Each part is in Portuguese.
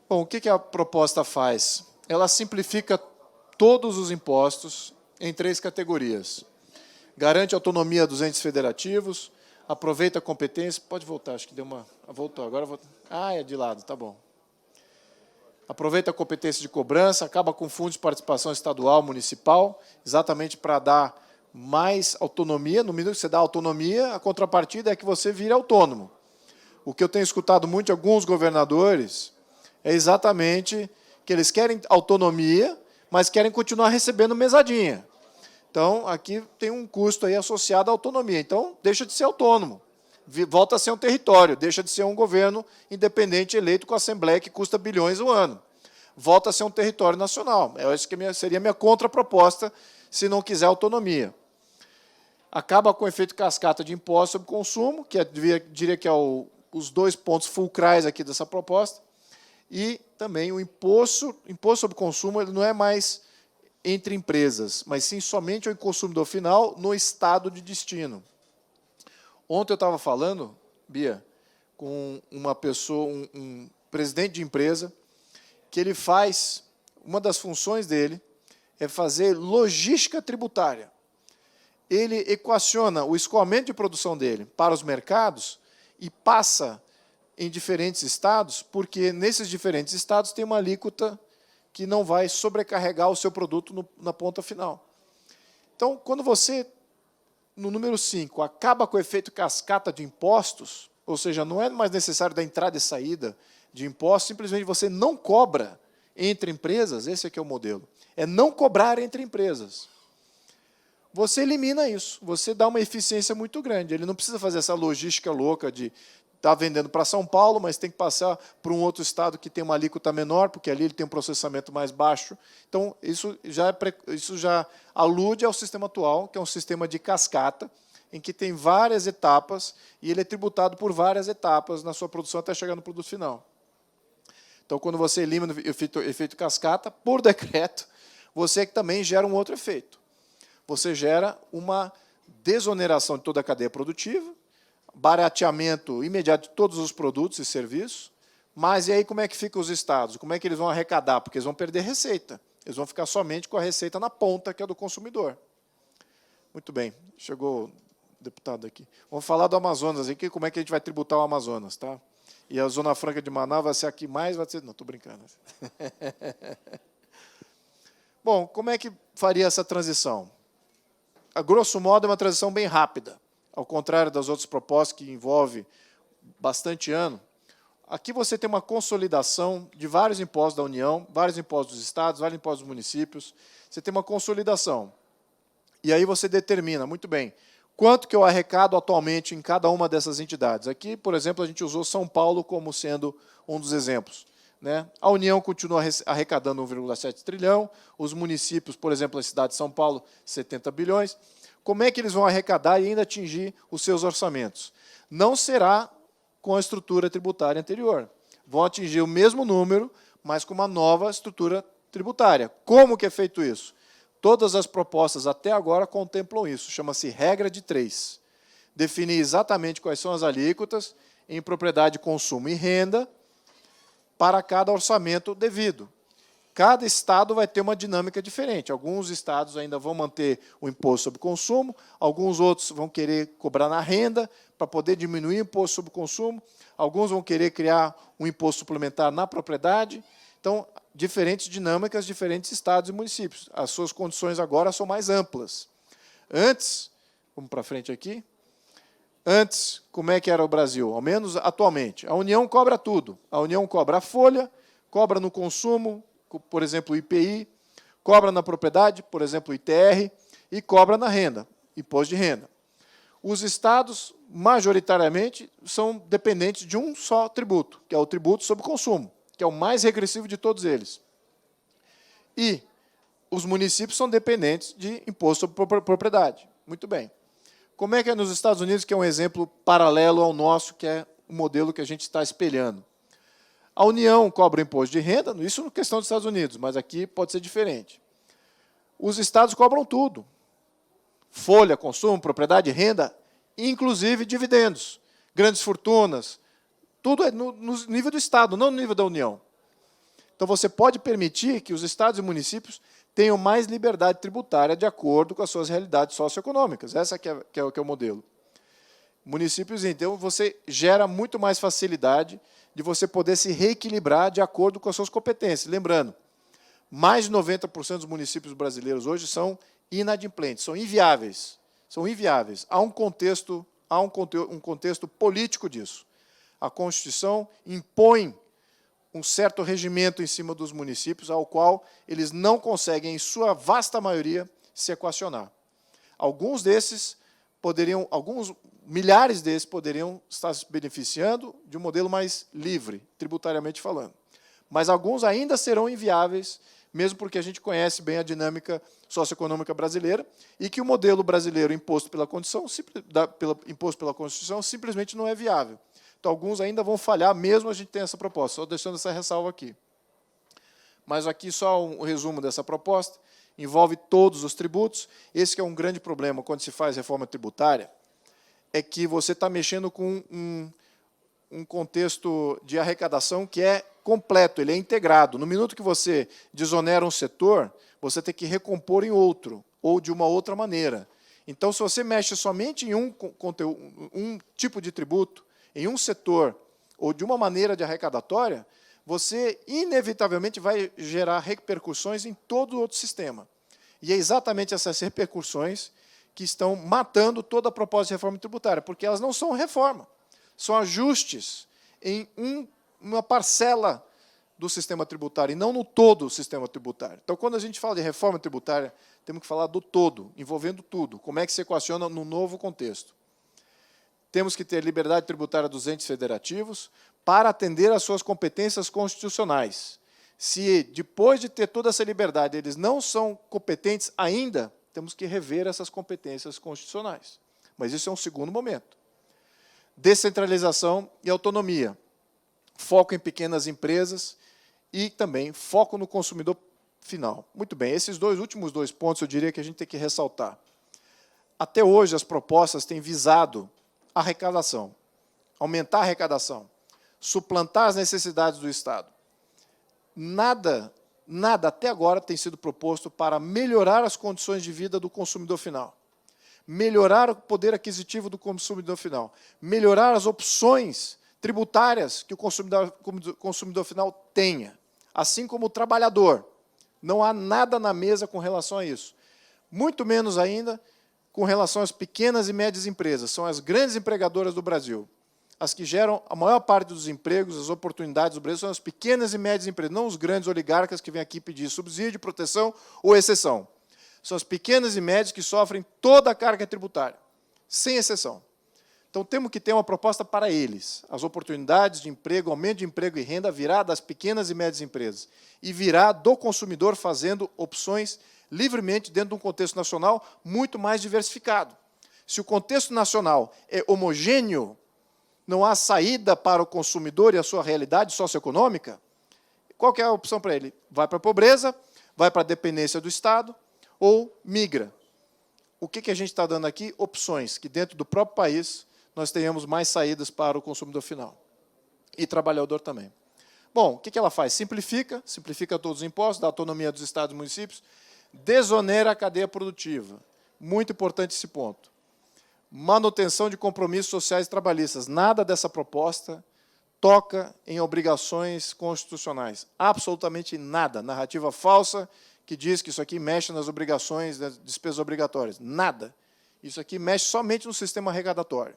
Bom, o que a proposta faz? Ela simplifica todos os impostos em 3 categorias. Garante autonomia dos entes federativos, aproveita a competência... Pode voltar, acho que deu uma... Voltou, agora voltou. Ah, é de lado, tá bom. Aproveita a competência de cobrança, acaba com fundos de participação estadual, municipal, exatamente para dar mais autonomia. No minuto que você dá autonomia, a contrapartida é que você vira autônomo. O que eu tenho escutado muito de alguns governadores é exatamente que eles querem autonomia, mas querem continuar recebendo mesadinha. Então, aqui tem um custo aí associado à autonomia. Então, deixa de ser autônomo, volta a ser um território, deixa de ser um governo independente eleito com a Assembleia que custa bilhões o ano. Volta a ser um território nacional. Essa que seria a minha contraproposta se não quiser autonomia. Acaba com o efeito cascata de imposto sobre consumo, que diria que é os 2 pontos fulcrais aqui dessa proposta, e também o imposto sobre consumo ele não é mais entre empresas, mas sim somente ao consumidor final no estado de destino. Ontem eu estava falando, Bia, com uma pessoa, um presidente de empresa, que ele faz, uma das funções dele é fazer logística tributária. Ele equaciona o escoamento de produção dele para os mercados e passa em diferentes estados, porque nesses diferentes estados tem uma alíquota que não vai sobrecarregar o seu produto na ponta final. Então, quando você, no número 5, acaba com o efeito cascata de impostos, ou seja, não é mais necessário da entrada e saída de impostos, simplesmente você não cobra entre empresas, esse aqui é o modelo, é não cobrar entre empresas. Você elimina isso, você dá uma eficiência muito grande. Ele não precisa fazer essa logística louca de estar vendendo para São Paulo, mas tem que passar para um outro estado que tem uma alíquota menor, porque ali ele tem um processamento mais baixo. Então, isso já alude ao sistema atual, que é um sistema de cascata, em que tem várias etapas, e ele é tributado por várias etapas na sua produção até chegar no produto final. Então, quando você elimina o efeito cascata, por decreto, você também gera um outro efeito. Você gera uma desoneração de toda a cadeia produtiva, barateamento imediato de todos os produtos e serviços, mas e aí como é que ficam os estados? Como é que eles vão arrecadar? Porque eles vão perder receita. Eles vão ficar somente com a receita na ponta, que é do consumidor. Muito bem, chegou o deputado aqui. Vamos falar do Amazonas aqui, como é que a gente vai tributar o Amazonas, tá? E a Zona Franca de Manaus vai ser a que mais vai ser... Não, estou brincando. Bom, como é que faria essa transição? A grosso modo, é uma transição bem rápida. Ao contrário das outras propostas, que envolve bastante ano, aqui você tem uma consolidação de vários impostos da União, vários impostos dos estados, vários impostos dos municípios. Você tem uma consolidação. E aí você determina, muito bem, quanto que eu arrecado atualmente em cada uma dessas entidades. Aqui, por exemplo, a gente usou São Paulo como sendo um dos exemplos. Né? A União continua arrecadando 1,7 trilhão, os municípios, por exemplo, a cidade de São Paulo, 70 bilhões. Como é que eles vão arrecadar e ainda atingir os seus orçamentos? Não será com a estrutura tributária anterior. Vão atingir o mesmo número, mas com uma nova estrutura tributária. Como que é feito isso? Todas as propostas até agora contemplam isso, chama-se regra de 3. Definir exatamente quais são as alíquotas em propriedade, consumo e renda para cada orçamento devido. Cada estado vai ter uma dinâmica diferente. Alguns estados ainda vão manter o imposto sobre consumo, alguns outros vão querer cobrar na renda para poder diminuir o imposto sobre consumo, alguns vão querer criar um imposto suplementar na propriedade. Então, diferentes dinâmicas, diferentes estados e municípios. As suas condições agora são mais amplas. Antes, vamos para frente aqui, antes, como é que era o Brasil? Ao menos atualmente. A União cobra tudo. A União cobra a folha, cobra no consumo, por exemplo, o IPI, cobra na propriedade, por exemplo, o ITR, e cobra na renda, imposto de renda. Os estados, majoritariamente, são dependentes de um só tributo, que é o tributo sobre consumo, que é o mais regressivo de todos eles. E os municípios são dependentes de imposto sobre propriedade. Muito bem. Como é que é nos Estados Unidos, que é um exemplo paralelo ao nosso, que é o modelo que a gente está espelhando? A União cobra o imposto de renda, isso é questão dos Estados Unidos, mas aqui pode ser diferente. Os estados cobram tudo. Folha, consumo, propriedade, renda, inclusive dividendos, grandes fortunas, tudo é no nível do Estado, não no nível da União. Então, você pode permitir que os estados e municípios tenham mais liberdade tributária de acordo com as suas realidades socioeconômicas. Essa que é o modelo. Municípios, então, você gera muito mais facilidade de você poder se reequilibrar de acordo com as suas competências. Lembrando, mais de 90% dos municípios brasileiros hoje são inadimplentes, são inviáveis. São inviáveis. Há um contexto político disso. A Constituição impõe um certo regimento em cima dos municípios, ao qual eles não conseguem, em sua vasta maioria, se equacionar. Alguns milhares desses poderiam estar se beneficiando de um modelo mais livre, tributariamente falando. Mas alguns ainda serão inviáveis, mesmo porque a gente conhece bem a dinâmica socioeconômica brasileira e que o modelo brasileiro imposto pela Constituição simplesmente não é viável. Então, alguns ainda vão falhar, mesmo a gente tem essa proposta. Só deixando essa ressalva aqui. Mas aqui só um resumo dessa proposta. Envolve todos os tributos. Esse que é um grande problema quando se faz reforma tributária, é que você está mexendo com um contexto de arrecadação que é completo, ele é integrado. No minuto que você desonera um setor, você tem que recompor em outro, ou de uma outra maneira. Então, se você mexe somente em um tipo de tributo, em um setor, ou de uma maneira de arrecadatória, você, inevitavelmente, vai gerar repercussões em todo o outro sistema. E é exatamente essas repercussões que estão matando toda a proposta de reforma tributária, porque elas não são reforma, são ajustes em uma parcela do sistema tributário, e não no todo o sistema tributário. Então, quando a gente fala de reforma tributária, temos que falar do todo, envolvendo tudo, como é que se equaciona no novo contexto. Temos que ter liberdade tributária dos entes federativos para atender às suas competências constitucionais. Se, depois de ter toda essa liberdade, eles não são competentes ainda, temos que rever essas competências constitucionais. Mas isso é um segundo momento. Descentralização e autonomia. Foco em pequenas empresas e também foco no consumidor final. Muito bem, esses últimos dois pontos eu diria que a gente tem que ressaltar. Até hoje, as propostas têm visado a arrecadação, aumentar a arrecadação, suplantar as necessidades do Estado. Nada até agora tem sido proposto para melhorar as condições de vida do consumidor final, melhorar o poder aquisitivo do consumidor final, melhorar as opções tributárias que o consumidor final tenha, assim como o trabalhador. Não há nada na mesa com relação a isso. Muito menos ainda com relação às pequenas e médias empresas. São as grandes empregadoras do Brasil. As que geram a maior parte dos empregos, as oportunidades do Brasil, são as pequenas e médias empresas, não os grandes oligarcas que vêm aqui pedir subsídio, proteção ou exceção. São as pequenas e médias que sofrem toda a carga tributária, sem exceção. Então, temos que ter uma proposta para eles. As oportunidades de emprego, aumento de emprego e renda virá das pequenas e médias empresas e virá do consumidor fazendo opções livremente dentro de um contexto nacional muito mais diversificado. Se o contexto nacional é homogêneo, não há saída para o consumidor e a sua realidade socioeconômica, qual que é a opção para ele? Vai para a pobreza, vai para a dependência do Estado ou migra. O que a gente está dando aqui? Opções que dentro do próprio país nós tenhamos mais saídas para o consumidor final e trabalhador também. Bom, o que ela faz? Simplifica todos os impostos, dá autonomia dos estados e municípios, desonera a cadeia produtiva. Muito importante esse ponto. Manutenção de compromissos sociais e trabalhistas. Nada dessa proposta toca em obrigações constitucionais. Absolutamente nada. Narrativa falsa que diz que isso aqui mexe nas obrigações, das despesas obrigatórias. Nada. Isso aqui mexe somente no sistema arrecadatório.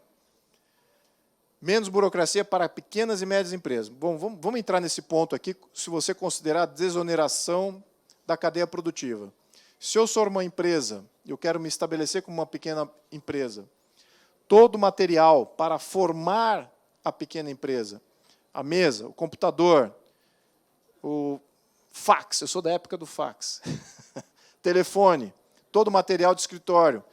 Menos burocracia para pequenas e médias empresas. Bom, vamos entrar nesse ponto aqui, se você considerar a desoneração da cadeia produtiva. Se eu sou uma empresa, eu quero me estabelecer como uma pequena empresa, todo o material para formar a pequena empresa, a mesa, o computador, o fax, eu sou da época do fax, telefone, todo o material de escritório,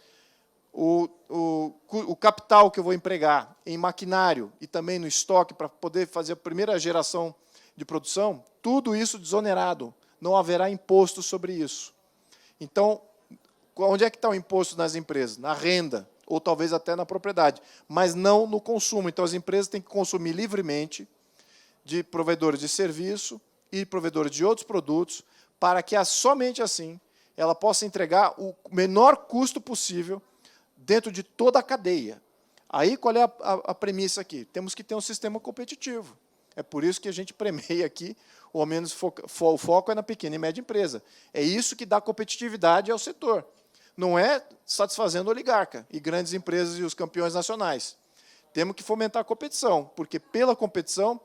o capital que eu vou empregar em maquinário e também no estoque para poder fazer a primeira geração de produção, tudo isso desonerado, não haverá imposto sobre isso. Então, onde é que está o imposto nas empresas? Na renda, ou talvez até na propriedade, mas não no consumo. Então, as empresas têm que consumir livremente de provedores de serviço e provedores de outros produtos, para que somente assim ela possa entregar o menor custo possível dentro de toda a cadeia. Aí, qual é a premissa aqui? Temos que ter um sistema competitivo. É por isso que a gente premia aqui, ou ao menos o foco é na pequena e média empresa. É isso que dá competitividade ao setor. Não é satisfazendo o oligarca e grandes empresas e os campeões nacionais. Temos que fomentar a competição, porque pela competição,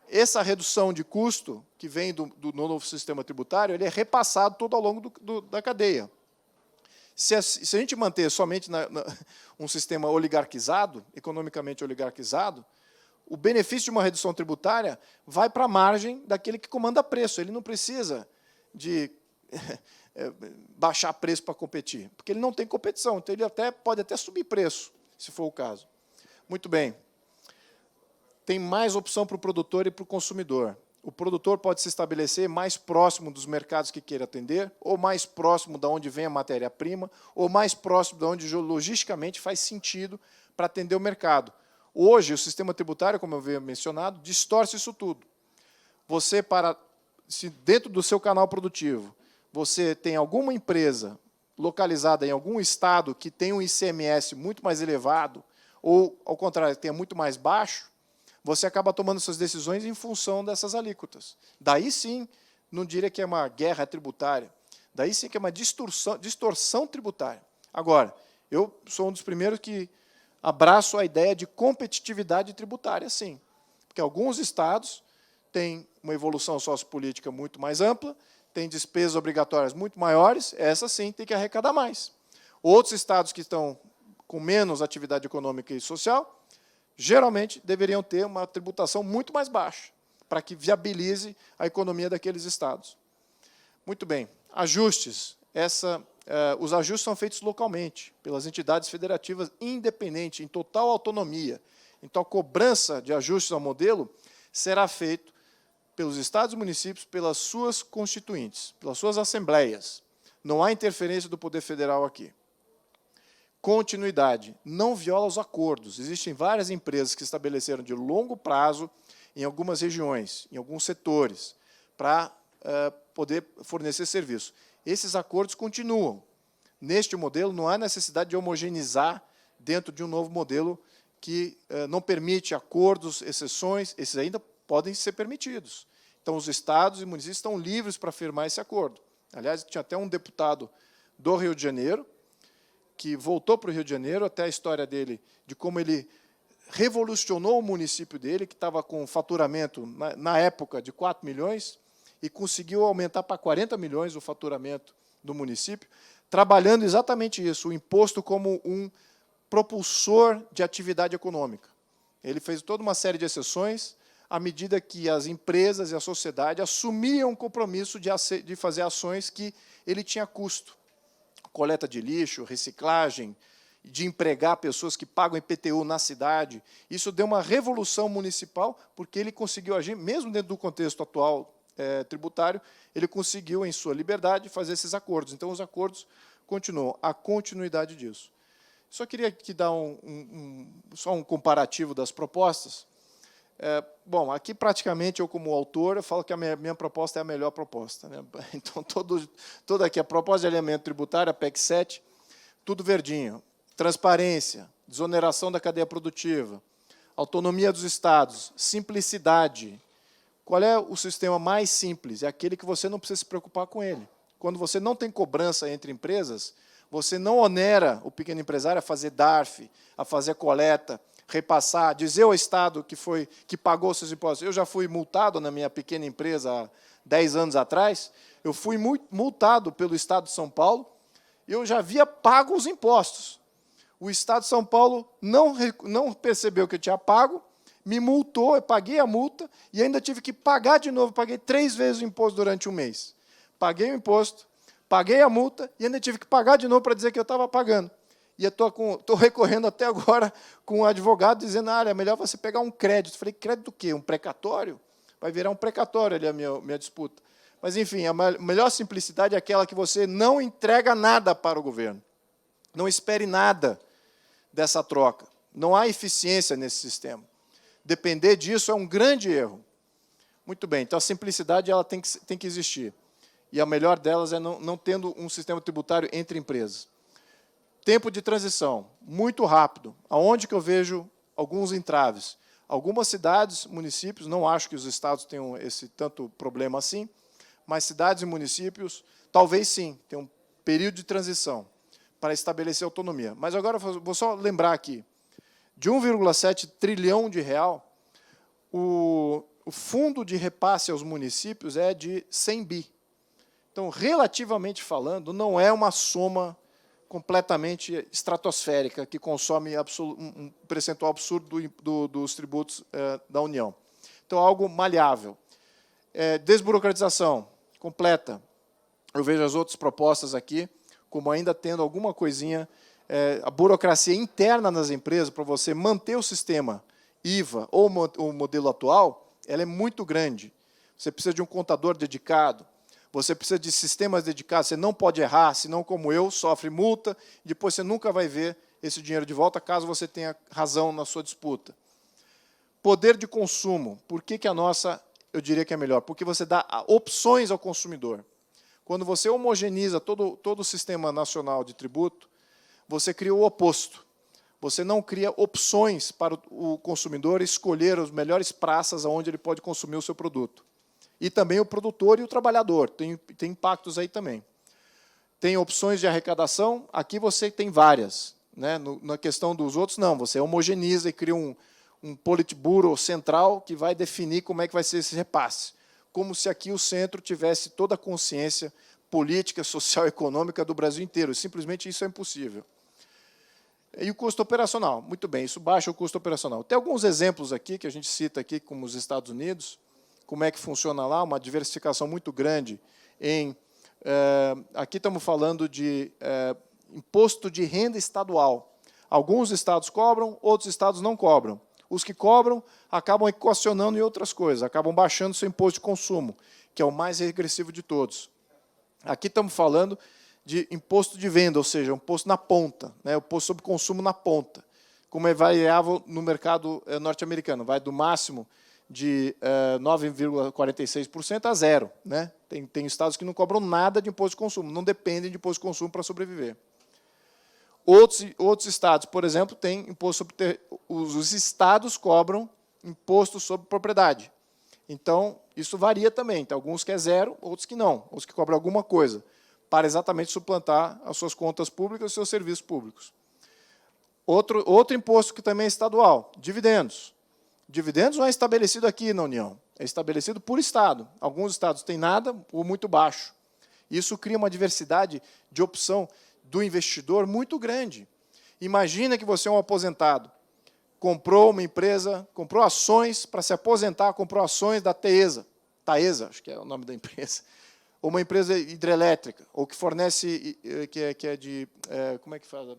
essa redução de custo que vem do novo sistema tributário, ele é repassado todo ao longo da cadeia. Se a gente manter somente um sistema oligarquizado, economicamente oligarquizado, o benefício de uma redução tributária vai para a margem daquele que comanda preço. Ele não precisa de baixar preço para competir, porque ele não tem competição, então ele pode até subir preço, se for o caso. Muito bem. Tem mais opção para o produtor e para o consumidor. O produtor pode se estabelecer mais próximo dos mercados que queira atender, ou mais próximo de onde vem a matéria-prima, ou mais próximo de onde logisticamente faz sentido para atender o mercado. Hoje, o sistema tributário, como eu havia mencionado, distorce isso tudo. Você, se dentro do seu canal produtivo, você tem alguma empresa localizada em algum estado que tem um ICMS muito mais elevado, ou, ao contrário, tenha muito mais baixo, você acaba tomando suas decisões em função dessas alíquotas. Daí sim, não diria que é uma guerra tributária, daí sim que é uma distorção tributária. Agora, eu sou um dos primeiros que abraço a ideia de competitividade tributária, sim, porque alguns estados têm uma evolução sociopolítica muito mais ampla, têm despesas obrigatórias muito maiores, essa sim tem que arrecadar mais. Outros estados que estão com menos atividade econômica e social, geralmente deveriam ter uma tributação muito mais baixa, para que viabilize a economia daqueles estados. Muito bem, ajustes. Os ajustes são feitos localmente, pelas entidades federativas independentes, em total autonomia. Então, a cobrança de ajustes ao modelo será feito pelos estados e municípios, pelas suas constituintes, pelas suas assembleias. Não há interferência do Poder Federal aqui. Continuidade. Não viola os acordos. Existem várias empresas que estabeleceram de longo prazo em algumas regiões, em alguns setores, para poder fornecer serviço. Esses acordos continuam. Neste modelo, não há necessidade de homogeneizar dentro de um novo modelo que não permite acordos, exceções, esses ainda podem ser permitidos. Então, os estados e municípios estão livres para firmar esse acordo. Aliás, tinha até um deputado do Rio de Janeiro, que voltou para o Rio de Janeiro, até a história dele, de como ele revolucionou o município dele, que estava com faturamento, na época, de 4 milhões, e conseguiu aumentar para 40 milhões o faturamento do município, trabalhando exatamente isso, o imposto como um propulsor de atividade econômica. Ele fez toda uma série de exceções, à medida que as empresas e a sociedade assumiam o compromisso de fazer ações que ele tinha custo. Coleta de lixo, reciclagem, de empregar pessoas que pagam IPTU na cidade. Isso deu uma revolução municipal, porque ele conseguiu agir, mesmo dentro do contexto atual tributário, ele conseguiu, em sua liberdade, fazer esses acordos. Então, os acordos continuam, a continuidade disso. Só queria aqui dar só um comparativo das propostas. Bom, aqui praticamente eu, como autor, eu falo que a minha proposta é a melhor proposta, né? Então, toda aqui a proposta de alinhamento tributário, a PEC 7, tudo verdinho. Transparência, desoneração da cadeia produtiva, autonomia dos estados, simplicidade. Qual é o sistema mais simples? É aquele que você não precisa se preocupar com ele. Quando você não tem cobrança entre empresas, você não onera o pequeno empresário a fazer DARF, a fazer coleta, repassar, dizer ao Estado que pagou seus impostos. Eu já fui multado na minha pequena empresa há 10 anos atrás, eu fui multado pelo Estado de São Paulo, e eu já havia pago os impostos. O Estado de São Paulo não percebeu que eu tinha pago, me multou, eu paguei a multa, e ainda tive que pagar de novo, paguei 3 vezes o imposto durante um mês. Paguei o imposto, paguei a multa, e ainda tive que pagar de novo para dizer que eu estava pagando. E eu estou recorrendo até agora com um advogado dizendo, é melhor você pegar um crédito. Eu falei, crédito do quê? Um precatório? Vai virar um precatório ali a minha disputa. Mas, enfim, a melhor simplicidade é aquela que você não entrega nada para o governo. Não espere nada dessa troca. Não há eficiência nesse sistema. Depender disso é um grande erro. Muito bem, então a simplicidade ela tem que existir. E a melhor delas é não tendo um sistema tributário entre empresas. Tempo de transição, muito rápido. Aonde que eu vejo alguns entraves? Algumas cidades, municípios, não acho que os estados tenham esse tanto problema assim, mas cidades e municípios, talvez sim, tem um período de transição para estabelecer autonomia. Mas agora vou só lembrar aqui, de 1,7 trilhão de real, o fundo de repasse aos municípios é de 100 bi. Então, relativamente falando, não é uma soma completamente estratosférica, que consome um percentual absurdo dos tributos da União. Então, algo maleável. Desburocratização completa. Eu vejo as outras propostas aqui como ainda tendo alguma coisinha, a burocracia interna nas empresas, para você manter o sistema IVA ou o modelo atual, ela é muito grande. Você precisa de um contador dedicado, você precisa de sistemas dedicados, você não pode errar, senão, como eu, sofre multa, e depois você nunca vai ver esse dinheiro de volta, caso você tenha razão na sua disputa. Poder de consumo. Por que a nossa, eu diria que é melhor? Porque você dá opções ao consumidor. Quando você homogeneiza todo o sistema nacional de tributo, você cria o oposto. Você não cria opções para o consumidor escolher as melhores praças onde ele pode consumir o seu produto. E também o produtor e o trabalhador, tem impactos aí também. Tem opções de arrecadação, aqui você tem várias. Né? Na questão dos outros, não, você homogeneiza e cria um politburo central que vai definir como é que vai ser esse repasse. Como se aqui o centro tivesse toda a consciência política, social e econômica do Brasil inteiro. Simplesmente isso é impossível. E o custo operacional. Muito bem, isso baixa o custo operacional. Tem alguns exemplos aqui, que a gente cita aqui, como os Estados Unidos, como é que funciona lá, uma diversificação muito grande em... aqui estamos falando de imposto de renda estadual. Alguns estados cobram, outros estados não cobram. Os que cobram acabam equacionando em outras coisas, acabam baixando seu imposto de consumo, que é o mais regressivo de todos. Aqui estamos falando de imposto de venda, ou seja, um imposto na ponta, né, o imposto sobre consumo na ponta, como é variável no mercado norte-americano, vai do máximo de 9,46% a zero. Né? Tem estados que não cobram nada de imposto de consumo, não dependem de imposto de consumo para sobreviver. Outros estados, por exemplo, têm imposto sobre os estados cobram imposto sobre propriedade. Então, isso varia também. Tem alguns que é zero, outros que não, outros que cobram alguma coisa, para exatamente suplantar as suas contas públicas e os seus serviços públicos. Outro imposto que também é estadual, dividendos. Dividendos não é estabelecido aqui na União, é estabelecido por Estado. Alguns estados têm nada ou muito baixo. Isso cria uma diversidade de opção do investidor muito grande. Imagina que você é um aposentado, comprou uma empresa, comprou ações para se aposentar, comprou ações da Taesa, acho que é o nome da empresa, ou uma empresa hidrelétrica, ou que fornece, que é de, como é que fala?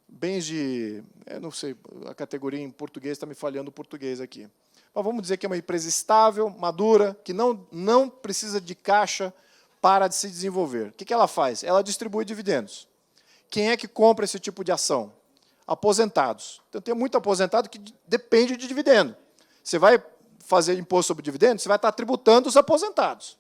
Bens de, não sei, a categoria em português está me falhando o português aqui. Mas vamos dizer que é uma empresa estável, madura, que não precisa de caixa para se desenvolver. O que ela faz? Ela distribui dividendos. Quem é que compra esse tipo de ação? Aposentados. Então, tem muito aposentado que depende de dividendo. Você vai fazer imposto sobre dividendos, você vai estar tributando os aposentados.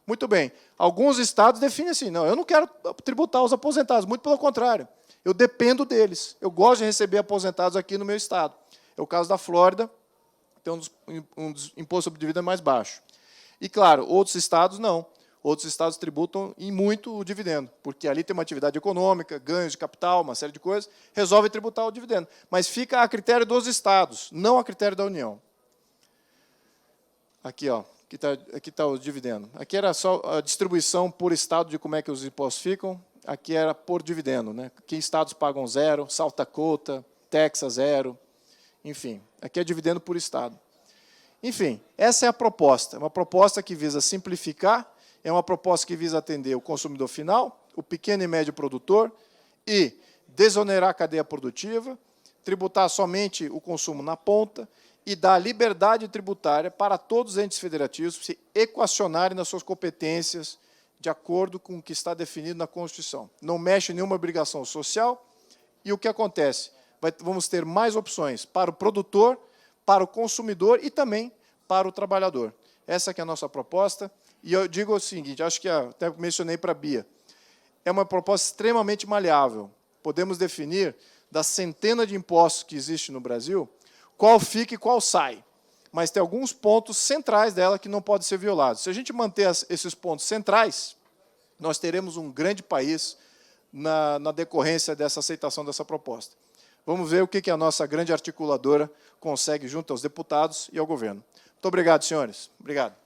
Muito bem. Alguns estados definem assim, não, eu não quero tributar os aposentados, muito pelo contrário. Eu dependo deles. Eu gosto de receber aposentados aqui no meu estado. É o caso da Flórida, tem um dos impostos sobre dividendo mais baixo. E, claro, outros estados não. Outros estados tributam em muito o dividendo, porque ali tem uma atividade econômica, ganhos de capital, uma série de coisas, resolve tributar o dividendo. Mas fica a critério dos estados, não a critério da União. Aqui, ó, aqui tá o dividendo. Aqui era só a distribuição por estado de como é que os impostos ficam. Aqui era por dividendo. Né? Que estados pagam zero, South Dakota, Texas, zero. Enfim, aqui é dividendo por estado. Enfim, essa é a proposta. É uma proposta que visa simplificar, é uma proposta que visa atender o consumidor final, o pequeno e médio produtor, e desonerar a cadeia produtiva, tributar somente o consumo na ponta e dar liberdade tributária para todos os entes federativos se equacionarem nas suas competências de acordo com o que está definido na Constituição. Não mexe em nenhuma obrigação social e o que acontece? Vamos ter mais opções para o produtor, para o consumidor e também para o trabalhador. Essa que é a nossa proposta. E eu digo o seguinte, acho que até mencionei para a Bia, é uma proposta extremamente maleável. Podemos definir, das centenas de impostos que existem no Brasil, qual fica e qual sai. Mas tem alguns pontos centrais dela que não podem ser violados. Se a gente manter esses pontos centrais, nós teremos um grande país na decorrência dessa aceitação dessa proposta. Vamos ver o que a nossa grande articuladora consegue junto aos deputados e ao governo. Muito obrigado, senhores. Obrigado.